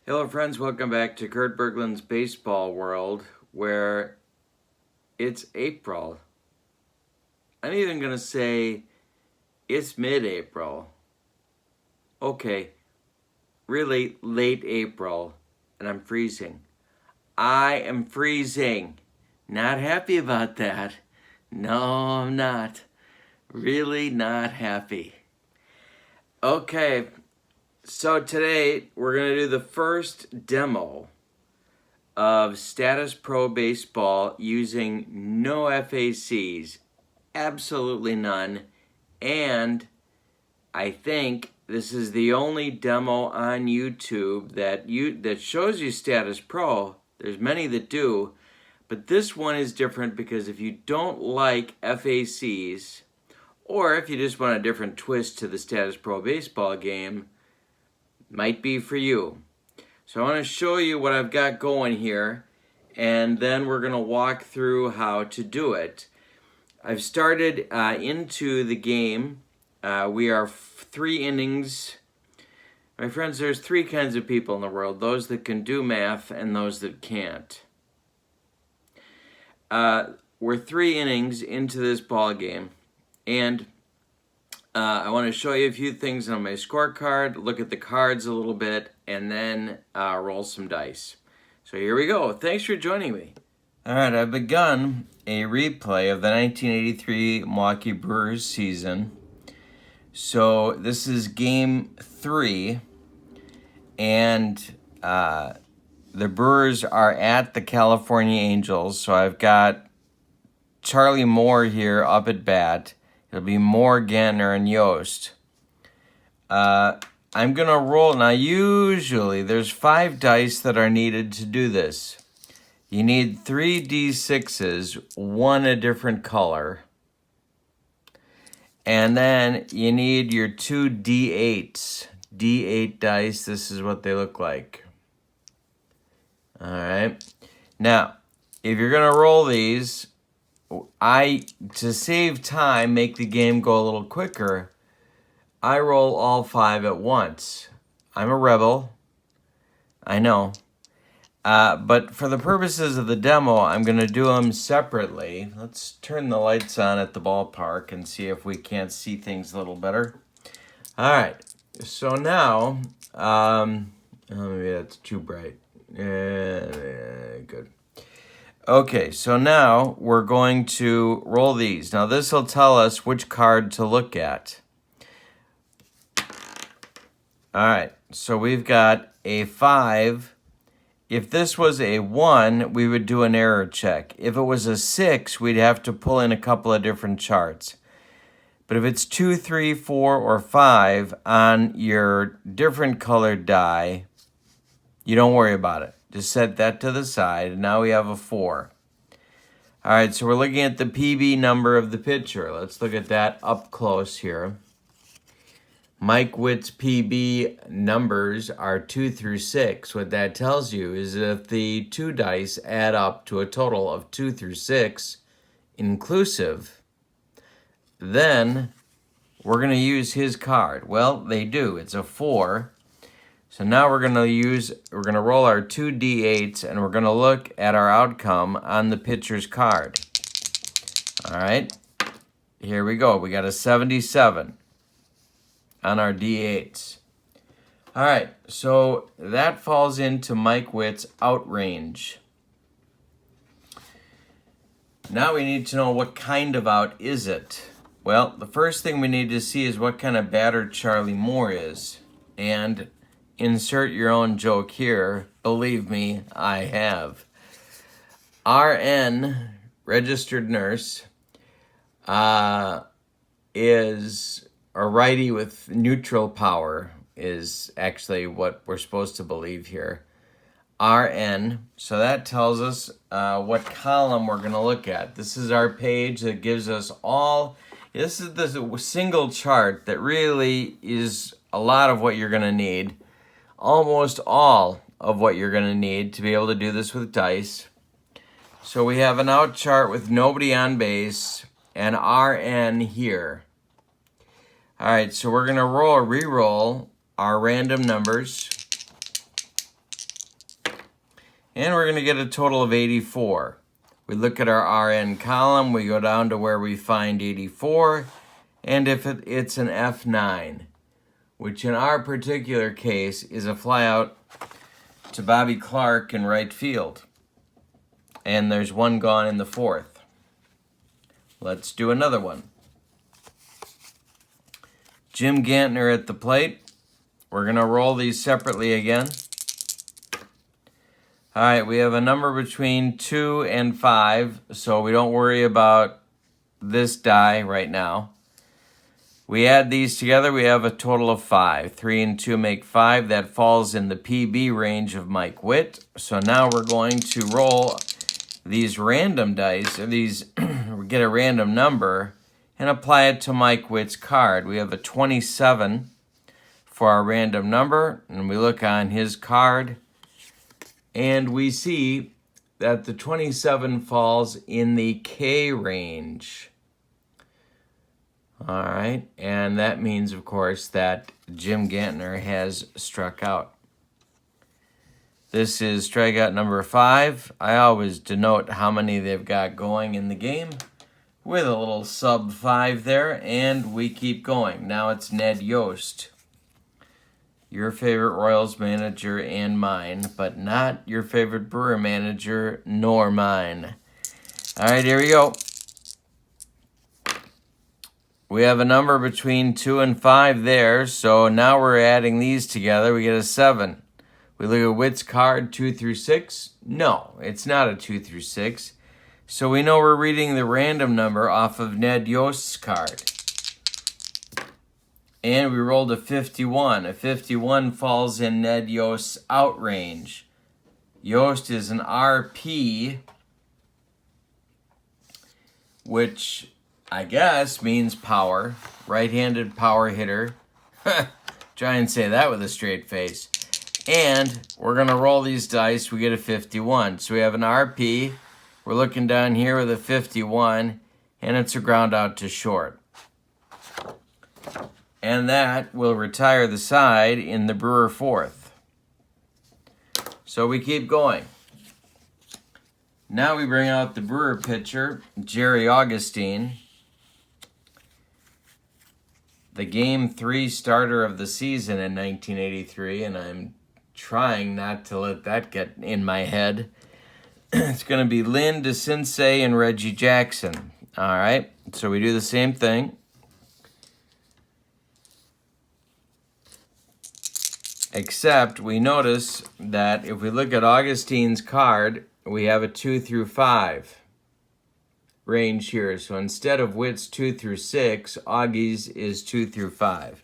Hello friends, welcome back to Kurt Berglund's Baseball World, where it's April. I'm even going to say it's mid-April. Okay, really late April, and I'm freezing. I am freezing. Not happy about that. No, I'm not. Really not happy. Okay. So today, we're going to do the first demo of Statis Pro Baseball using no FACs, absolutely none, and I think this is the only demo on YouTube that shows you Statis Pro. There's many that do, but this one is different because if you don't like FACs, or if you just want a different twist to the Statis Pro Baseball game, might be for you. So I want to show you what I've got going here, and then we're going to walk through how to do it. I've started into the game. We are 3 innings. My friends, there's 3 kinds of people in the world: those that can do math and those that can't. We're 3 innings into this ball game, and I want to show you a few things on my scorecard, look at the cards a little bit, and then roll some dice. So here we go. Thanks for joining me. All right, I've begun a replay of the 1983 Milwaukee Brewers season. So this is game 3, and the Brewers are at the California Angels. So I've got Charlie Moore here up at bat. It'll be Moore, Gantner, and Yost. I'm going to roll. Now, usually, there's 5 dice that are needed to do this. You need 3 D6s, 1 a different color. And then you need your 2 D8s. D8 dice, this is what they look like. All right. Now, if you're going to roll these, to save time, make the game go a little quicker, I roll all 5 at once. I'm a rebel, I know. But for the purposes of the demo, I'm going to do them separately. Let's turn the lights on at the ballpark and see if we can't see things a little better. All right, so now, maybe that's too bright. Good. Okay, so now we're going to roll these. Now this will tell us which card to look at. All right, so we've got a 5. If this was a 1, we would do an error check. If it was a 6, we'd have to pull in a couple of different charts. But if it's 2, 3, 4, or 5 on your different colored die, you don't worry about it. Just set that to the side, and now we have a 4. All right, so we're looking at the PB number of the pitcher. Let's look at that up close here. Mike Witt's PB numbers are 2 through 6. What that tells you is if the 2 dice add up to a total of 2 through 6 inclusive, then we're going to use his card. Well, they do. It's a 4. So now we're going to roll our 2 D8s, and we're going to look at our outcome on the pitcher's card. All right, here we go. We got a 77 on our D8s. All right, so that falls into Mike Witt's out range. Now we need to know what kind of out is it. Well, the first thing we need to see is what kind of batter Charlie Moore is. And insert your own joke here. Believe me, I have. RN, registered nurse, is a righty with neutral power, is actually what we're supposed to believe here. RN, so that tells us what column we're going to look at. This is our page that gives us all. This is the single chart that really is a lot of what you're going to need. Almost all of what you're going to need to be able to do this with dice. So we have an out chart with nobody on base and RN here. All right, so we're going to re-roll our random numbers. And we're going to get a total of 84. We look at our RN column, we go down to where we find 84, and if it's an F9, which in our particular case is a flyout to Bobby Clark in right field. And there's one gone in the fourth. Let's do another one. Jim Gantner at the plate. We're going to roll these separately again. All right, we have a number between 2 and 5, so we don't worry about this die right now. We add these together, we have a total of 5. 3 and 2 make 5. That falls in the PB range of Mike Witt. So now we're going to roll these random dice, or these, we get a random number, and apply it to Mike Witt's card. We have a 27 for our random number, and we look on his card, and we see that the 27 falls in the K range. All right, and that means, of course, that Jim Gantner has struck out. This is strikeout number 5. I always denote how many they've got going in the game with a little sub 5 there, and we keep going. Now it's Ned Yost, your favorite Royals manager and mine, but not your favorite Brewer manager nor mine. All right, here we go. We have a number between 2 and 5 there, so now we're adding these together. We get a 7. We look at Witt's card, 2 through 6. No, it's not a 2 through 6. So we know we're reading the random number off of Ned Yost's card. And we rolled a 51. A 51 falls in Ned Yost's out range. Yost is an RP, which I guess means power. Right-handed power hitter. Try and say that with a straight face. And we're going to roll these dice. We get a 51. So we have an RP. We're looking down here with a 51. And it's a ground out to short. And that will retire the side in the Brewer fourth. So we keep going. Now we bring out the Brewer pitcher, Jerry Augustine. The Game 3 starter of the season in 1983, and I'm trying not to let that get in my head. It's going to be Lynn DeCinces and Reggie Jackson. All right, so we do the same thing. Except we notice that if we look at Augustine's card, we have a 2 through 5 range here. So instead of Witt's 2 through 6, Augie's is 2 through 5.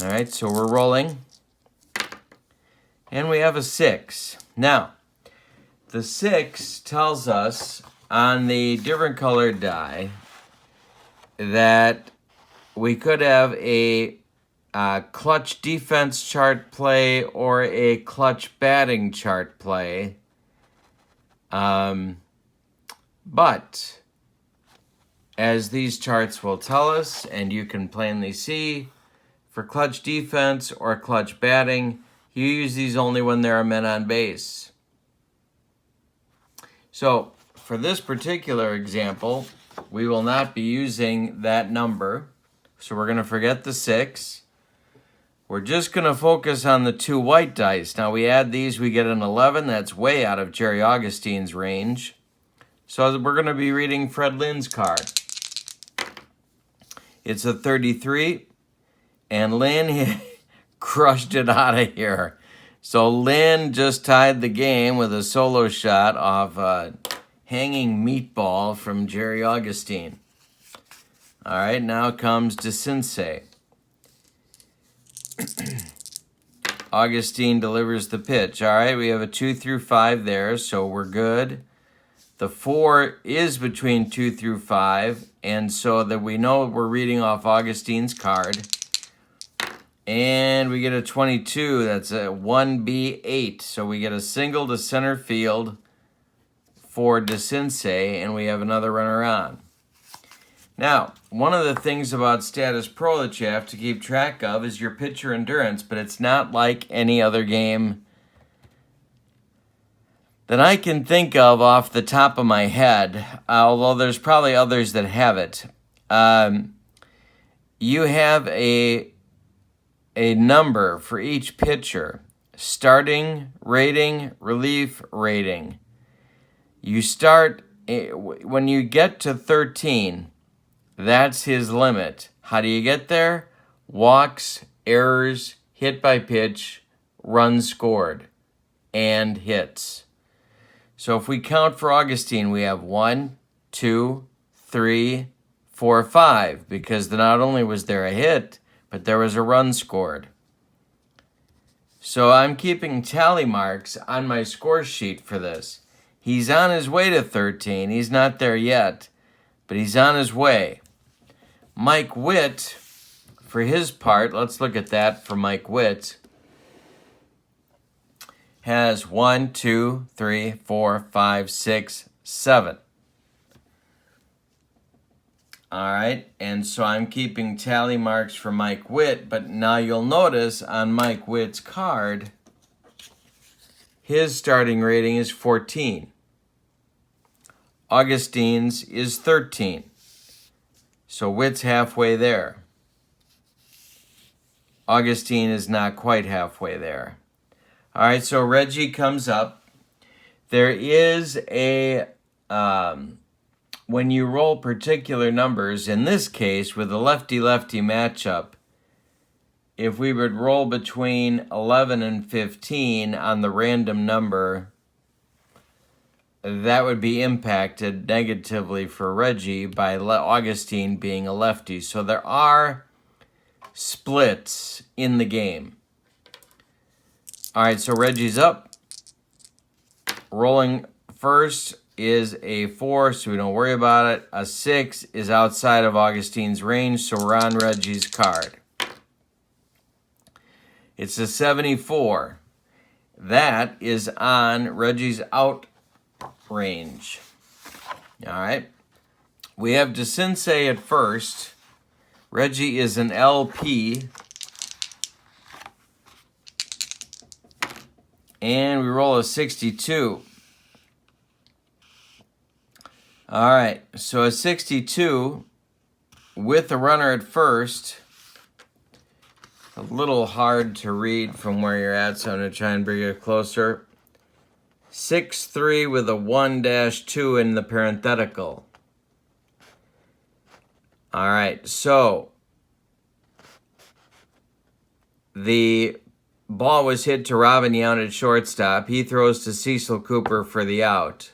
All right, so we're rolling. And we have a 6. Now, the 6 tells us on the different colored die that we could have a clutch defense chart play or a clutch batting chart play. But as these charts will tell us, and you can plainly see, for clutch defense or clutch batting, you use these only when there are men on base. So for this particular example, we will not be using that number. So we're going to forget the 6. We're just going to focus on the 2 white dice. Now we add these, we get an 11. That's way out of Jerry Augustine's range. So we're going to be reading Fred Lynn's card. It's a 33. And Lynn crushed it out of here. So Lynn just tied the game with a solo shot off a hanging meatball from Jerry Augustine. All right, now comes DeCinces. Augustine delivers the pitch. All right, we have a 2 through 5 there, so we're good. The 4 is between 2 through 5, and so that we know we're reading off Augustine's card. And we get a 22. That's a 1B8. So we get a single to center field for DeCinces, and we have another runner on. Now, one of the things about Statis Pro that you have to keep track of is your pitcher endurance, but it's not like any other game that I can think of off the top of my head, although there's probably others that have it. You have a number for each pitcher: starting rating, relief rating. You start, when you get to 13, that's his limit. How do you get there? Walks, errors, hit by pitch, runs scored, and hits. So if we count for Augustine, we have 1, 2, 3, 4, 5, because not only was there a hit, but there was a run scored. So I'm keeping tally marks on my score sheet for this. He's on his way to 13. He's not there yet, but he's on his way. Mike Witt, for his part, let's look at that for Mike Witt, has 1, 2, 3, 4, 5, 6, 7. All right, and so I'm keeping tally marks for Mike Witt, but now you'll notice on Mike Witt's card, his starting rating is 14. Augustine's is 13. So Witt's halfway there. Augustine is not quite halfway there. All right, so Reggie comes up. There is a, when you roll particular numbers, in this case, with a lefty-lefty matchup, if we would roll between 11 and 15 on the random number, that would be impacted negatively for Reggie by Augustine being a lefty. So there are splits in the game. All right, so Reggie's up. Rolling first is a 4, so we don't worry about it. A 6 is outside of Augustine's range, so we're on Reggie's card. It's a 74. That is on Reggie's out range. All right. We have DeCinces at first. Reggie is an LP. And we roll a 62. All right. So a 62 with a runner at first. A little hard to read from where you're at, so I'm going to try and bring it closer. 6-3 with a 1-2 in the parenthetical. All right, so the ball was hit to Robin Yount at shortstop. He throws to Cecil Cooper for the out.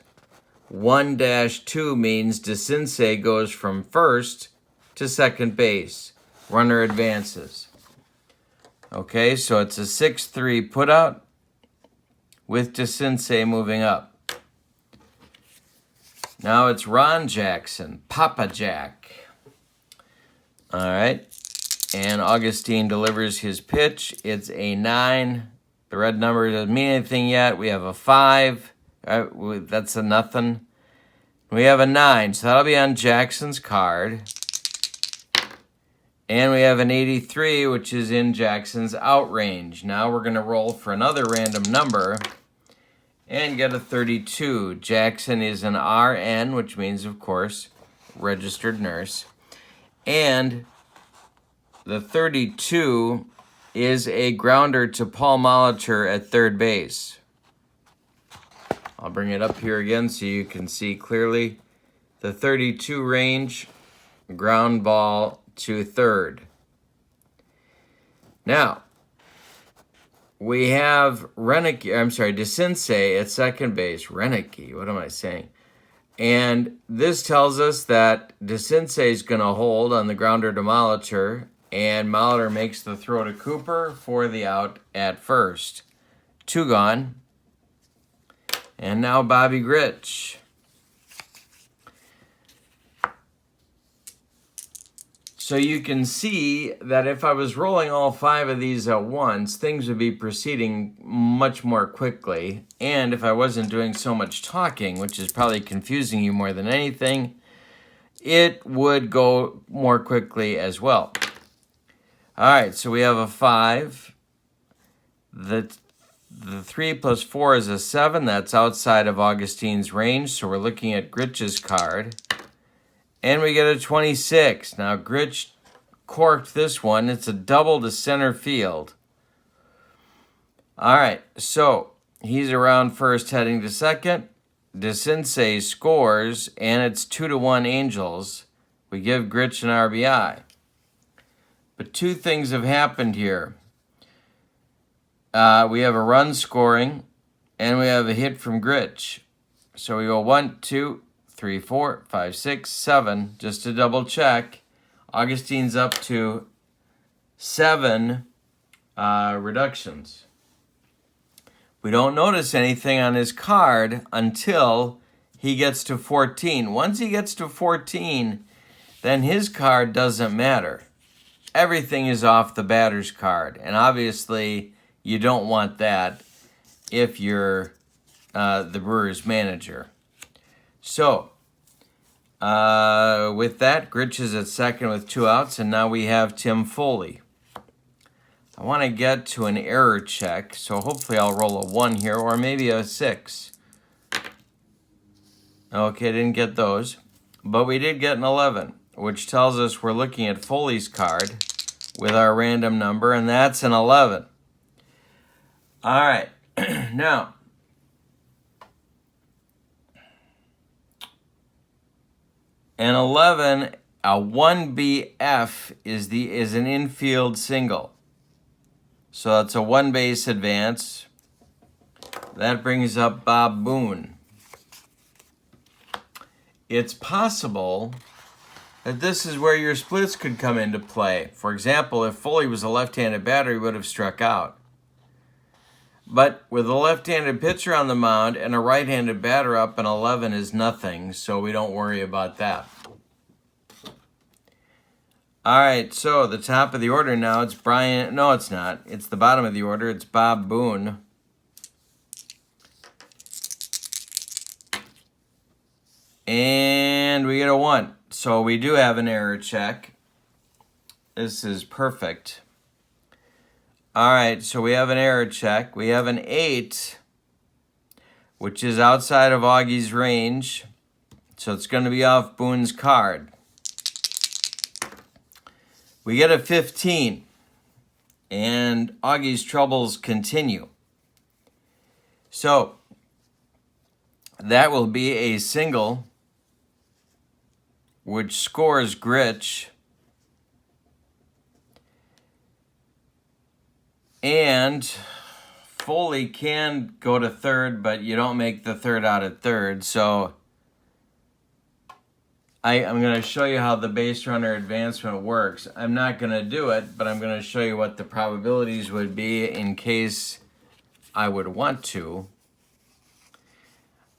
1-2 means DeCinces goes from first to second base. Runner advances. Okay, so it's a 6-3 putout with DeCinces moving up. Now it's Ron Jackson, Papa Jack. All right, and Augustine delivers his pitch. It's a 9. The red number doesn't mean anything yet. We have a 5. That's a nothing. We have a 9, so that'll be on Jackson's card. And we have an 83, which is in Jackson's out range. Now we're going to roll for another random number and get a 32. Jackson is an RN, which means, of course, registered nurse. And the 32 is a grounder to Paul Molitor at third base. I'll bring it up here again so you can see clearly. The 32 range, ground ball to third. Now, we have DeCinces at second base. Renicky, what am I saying? And this tells us that DeCinces is going to hold on the grounder to Molitor, and Molitor makes the throw to Cooper for the out at first. 2 gone. And now Bobby Grich. So you can see that if I was rolling all 5 of these at once, things would be proceeding much more quickly. And if I wasn't doing so much talking, which is probably confusing you more than anything, it would go more quickly as well. All right, so we have a 5. The The 3 plus 4 is a 7. That's outside of Augustine's range, so we're looking at Gritch's card. And we get a 26. Now, Gritch corked this one. It's a double to center field. All right, so he's around first heading to second. DeCinces scores, and it's 2-1 Angels. We give Gritch an RBI. But two things have happened here. We have a run scoring, and we have a hit from Gritch. So we go 1, 2, 3, 4, 5, 6, 7, just to double check. Augustine's up to 7 reductions. We don't notice anything on his card until he gets to 14. Once he gets to 14, then his card doesn't matter. Everything is off the batter's card, and obviously you don't want that if you're the Brewers manager. So, with that, Gritch is at second with 2 outs, and now we have Tim Foley. I want to get to an error check, so hopefully I'll roll a 1 here, or maybe a 6. Okay, didn't get those, but we did get an 11, which tells us we're looking at Foley's card with our random number, and that's an 11. All right, now, an 11, a 1BF is an infield single. So it's a 1 base advance. That brings up Bob Boone. It's possible that this is where your splits could come into play. For example, if Foley was a left-handed batter, he would have struck out. But with a left-handed pitcher on the mound and a right-handed batter up, an 11 is nothing, so we don't worry about that. All right, so the top of the order now, it's Brian. No, it's not. It's the bottom of the order. It's Bob Boone. And we get a 1. So we do have an error check. This is perfect. All right, so we have an error check. We have an 8, which is outside of Augie's range. So it's going to be off Boone's card. We get a 15, and Augie's troubles continue. So that will be a single, which scores Gritch. And Foley can go to third, but you don't make the third out at third. So I'm going to show you how the base runner advancement works. I'm not going to do it, but I'm going to show you what the probabilities would be in case I would want to.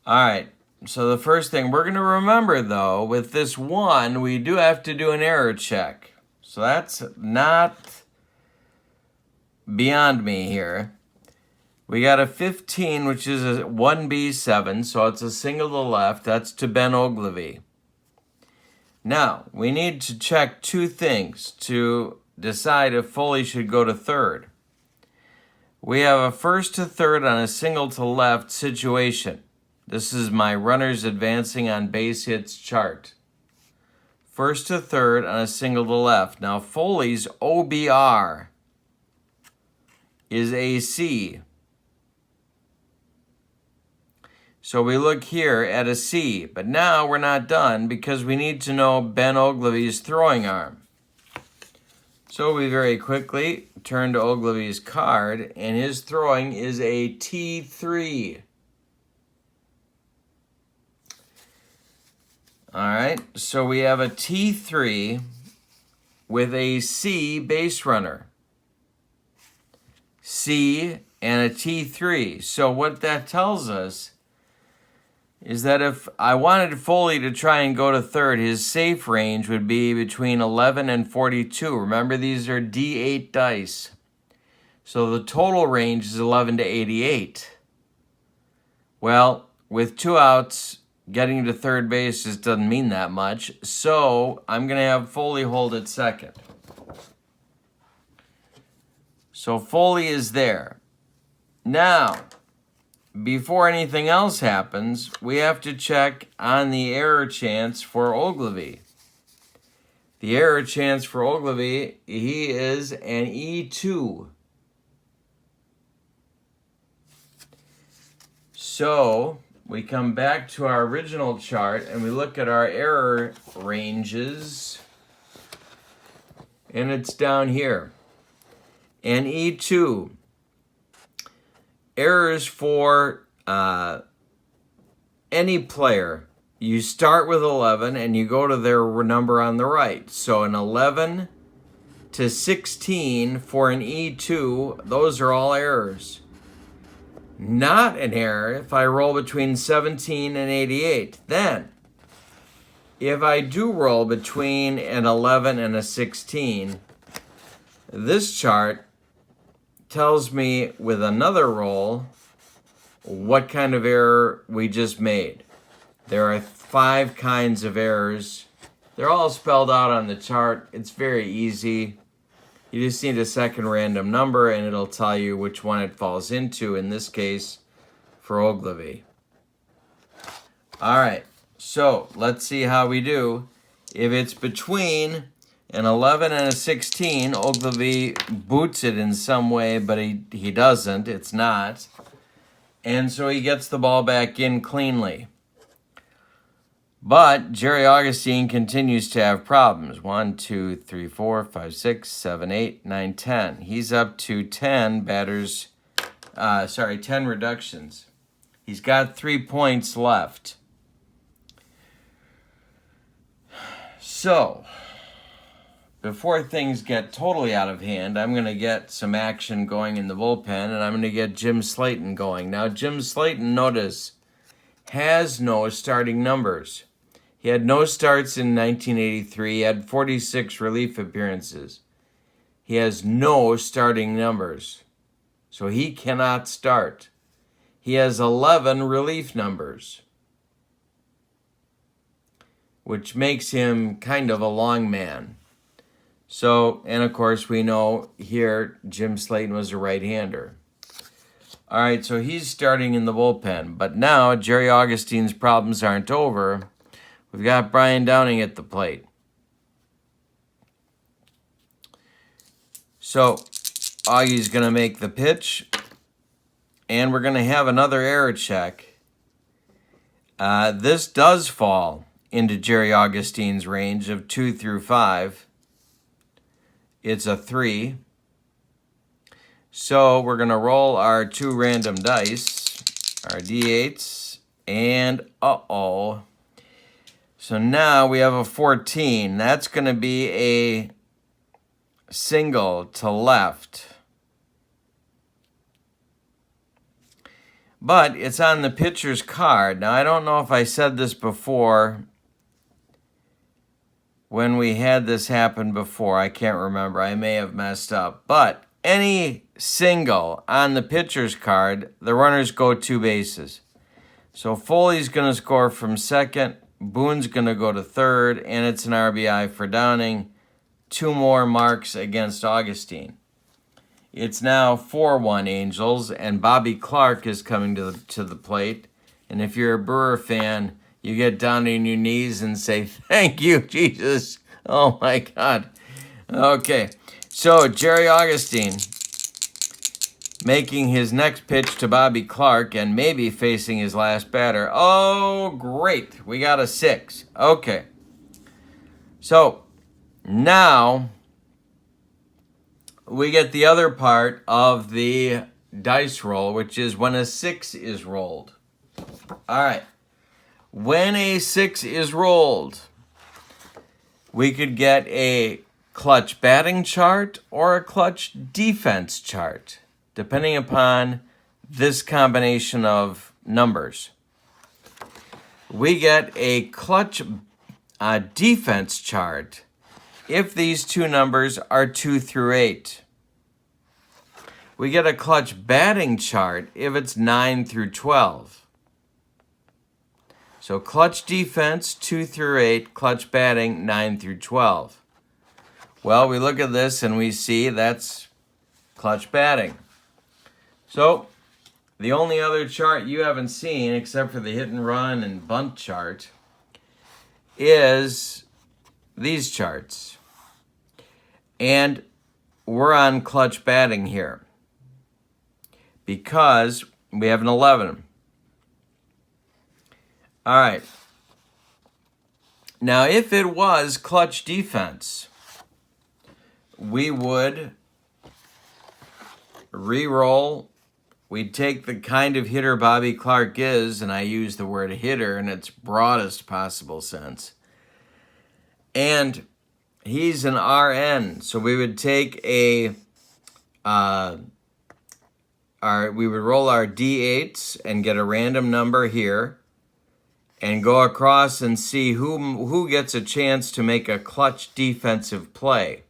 All right, so the first thing we're going to remember, though, with this 1, we do have to do an error check. So that's not beyond me here. We got a 15, which is a 1B7, so it's a single to the left. That's to Ben Oglavi. Now, we need to check 2 things to decide if Foley should go to third. We have a first to third on a single to left situation. This is my runners advancing on base hits chart. First to third on a single to left. Now, Foley's OBR is a C. So we look here at a C, but now we're not done because we need to know Ben Oglavi's throwing arm. So we very quickly turn to Oglavi's card, and his throwing is a T3. All right, so we have a T3 with a C base runner. C and a T3. So what that tells us is that if I wanted Foley to try and go to third, his safe range would be between 11 and 42. Remember, these are D8 dice. So the total range is 11 to 88. Well, with 2 outs, getting to third base just doesn't mean that much. So I'm going to have Foley hold at second. So Foley is there. Now, before anything else happens, we have to check on the error chance for Oglavi. The error chance for Oglavi, he is an E2. So, we come back to our original chart and we look at our error ranges. And it's down here. And E2. Errors for any player. You start with 11 and you go to their number on the right. So an 11 to 16 for an E2, those are all errors. Not an error if I roll between 17 and 88. Then, if I do roll between an 11 and a 16, this chart tells me with another roll what kind of error we just made. There are 5 kinds of errors. They're all spelled out on the chart. It's very easy. You just need a second random number and it'll tell you which one it falls into, in this case, for Oglavi. All right, so let's see how we do. If it's between an 11 and a 16, Oglavi boots it in some way, but he doesn't. It's not. And so he gets the ball back in cleanly. But Jerry Augustine continues to have problems. 1, 2, 3, 4, 5, 6, 7, 8, 9, 10. He's up to 10 batters, 10 reductions. He's got 3 points left. So, before things get totally out of hand, I'm going to get some action going in the bullpen, and I'm going to get Jim Slayton going. Now, Jim Slayton, notice, has no starting numbers. He had no starts in 1983. He had 46 relief appearances. He has no starting numbers, so he cannot start. He has 11 relief numbers, which makes him kind of a long man. So, and of course, we know here Jim Slayton was a right-hander. All right, so he's starting in the bullpen. But now Jerry Augustine's problems aren't over. We've got Brian Downing at the plate. So Augie's going to make the pitch. And we're going to have another error check. This does fall into Jerry Augustine's range of 2 through 5. It's a 3. So we're going to roll our 2 random dice, our D8s, and uh-oh. So now we have a 14. That's going to be a single to left. But it's on the pitcher's card. Now, I don't know if I said this before when we had this happen before. I can't remember. I may have messed up. But any single on the pitcher's card, the runners go 2 bases. So Foley's going to score from second. Boone's going to go to third. And it's an RBI for Downing. 2 more marks against Augustine. It's now 4-1 Angels, and Bobby Clark is coming to the plate. And if you're a Brewer fan, you get down on your knees and say, "Thank you, Jesus." Oh, my God. Okay, so Jerry Augustine making his next pitch to Bobby Clark and maybe facing his last batter. Oh, great. We got a 6. Okay. So now we get the other part of the dice roll, which is when a 6 is rolled. All right. When a 6 is rolled, we could get a clutch batting chart or a clutch defense chart, depending upon this combination of numbers. We get a clutch defense chart if these 2 numbers are 2 through 8. We get a clutch batting chart if it's 9 through 12. So clutch defense, 2 through 8, clutch batting, 9 through 12. Well, we look at this and we see that's clutch batting. So the only other chart you haven't seen, except for the hit and run and bunt chart, is these charts. And we're on clutch batting here because we have an 11. All right. Now, if it was clutch defense, we would re-roll. We'd take the kind of hitter Bobby Clark is, and I use the word hitter in its broadest possible sense. And he's an RN, so we would take we would roll our D8s and get a random number here and go across and see who gets a chance to make a clutch defensive play.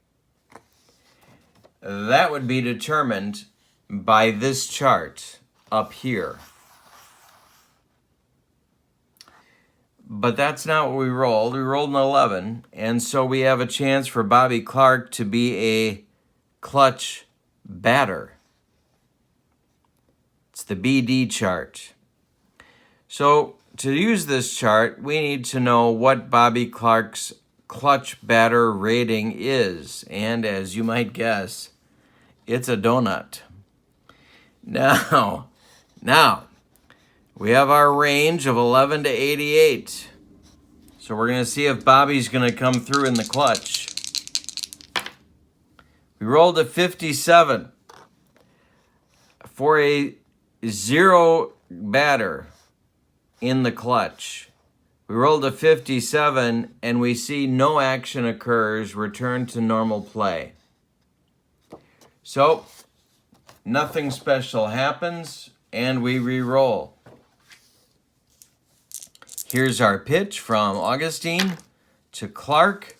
That would be determined by this chart up here. But that's not what we rolled. We rolled an 11, and so we have a chance for Bobby Clark to be a clutch batter. It's the BD chart. So to use this chart, we need to know what Bobby Clark's clutch batter rating is. And as you might guess, it's a donut. Now, we have our range of 11 to 88. So we're going to see if Bobby's going to come through in the clutch. We rolled a 57 for a 0 batter in the clutch. We rolled a 57 and we see no action occurs, return to normal play. So nothing special happens and we re-roll. Here's our pitch from Augustine to Clark.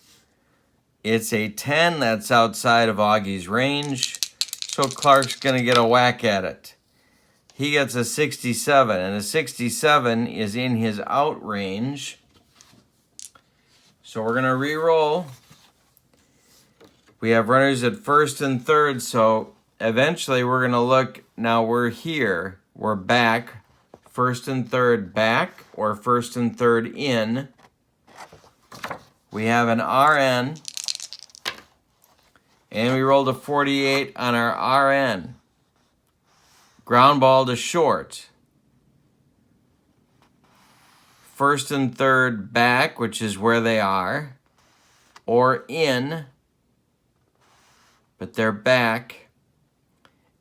It's a 10, that's outside of Augie's range. So Clark's gonna get a whack at it. He gets a 67, and a 67 is in his out range. So we're gonna re-roll. We have runners at first and third, so eventually we're gonna look, now we're here, we're back, first and third back, or first and third in. We have an RN, and we rolled a 48 on our RN. Ground ball to short. First and third back, which is where they are, or in, but they're back.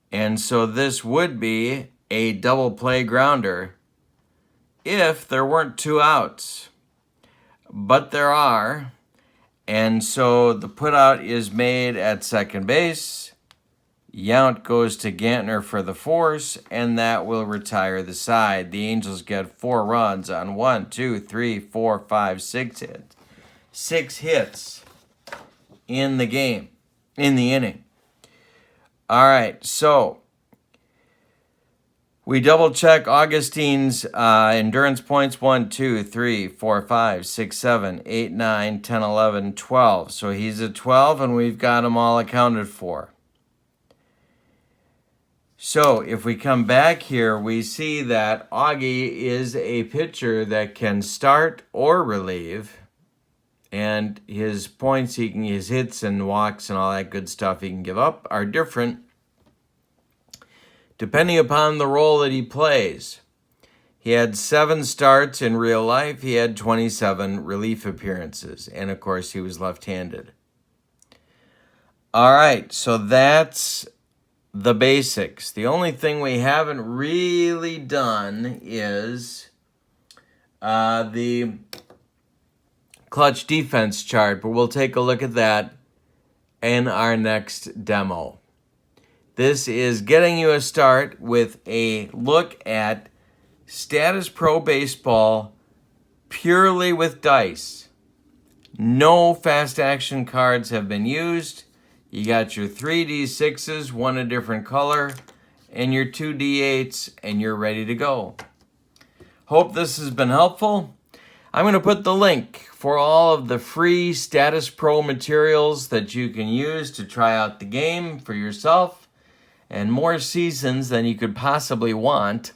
And so this would be a double play grounder if there weren't 2 outs. But there are, and so the putout is made at second base. Yount goes to Gantner for the force, and that will retire the side. The Angels get 4 runs on 1, 2, 3, 4, 5, 6 hits. 6 hits in the game, in the inning. All right, so we double check Augustine's endurance points. 1, 2, 3, 4, 5, 6, 7, 8, 9, 10, 11, 12. So he's at 12, and we've got them all accounted for. So if we come back here, we see that Augie is a pitcher that can start or relieve. And his points, his hits and walks and all that good stuff he can give up are different depending upon the role that he plays. He had 7 starts in real life. He had 27 relief appearances. And, of course, he was left-handed. All right, so that's the basics. The only thing we haven't really done is the clutch defense chart, but we'll take a look at that in our next demo. This is getting you a start with a look at Statis Pro Baseball purely with dice. No fast action cards have been used. You got your 3D6s, one a different color, and your 2D8s, and you're ready to go. Hope this has been helpful. I'm going to put the link for all of the free Statis Pro materials that you can use to try out the game for yourself and more seasons than you could possibly want.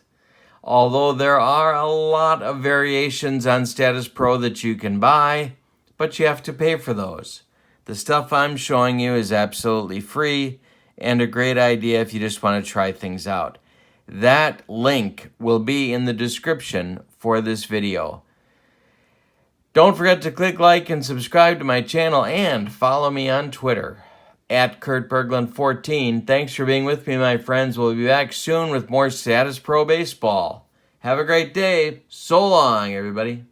Although there are a lot of variations on Statis Pro that you can buy, but you have to pay for those. The stuff I'm showing you is absolutely free and a great idea if you just want to try things out. That link will be in the description for this video. Don't forget to click like and subscribe to my channel and follow me on Twitter @KurtBerglund14. Thanks for being with me, my friends. We'll be back soon with more Statis Pro Baseball. Have a great day. So long, everybody.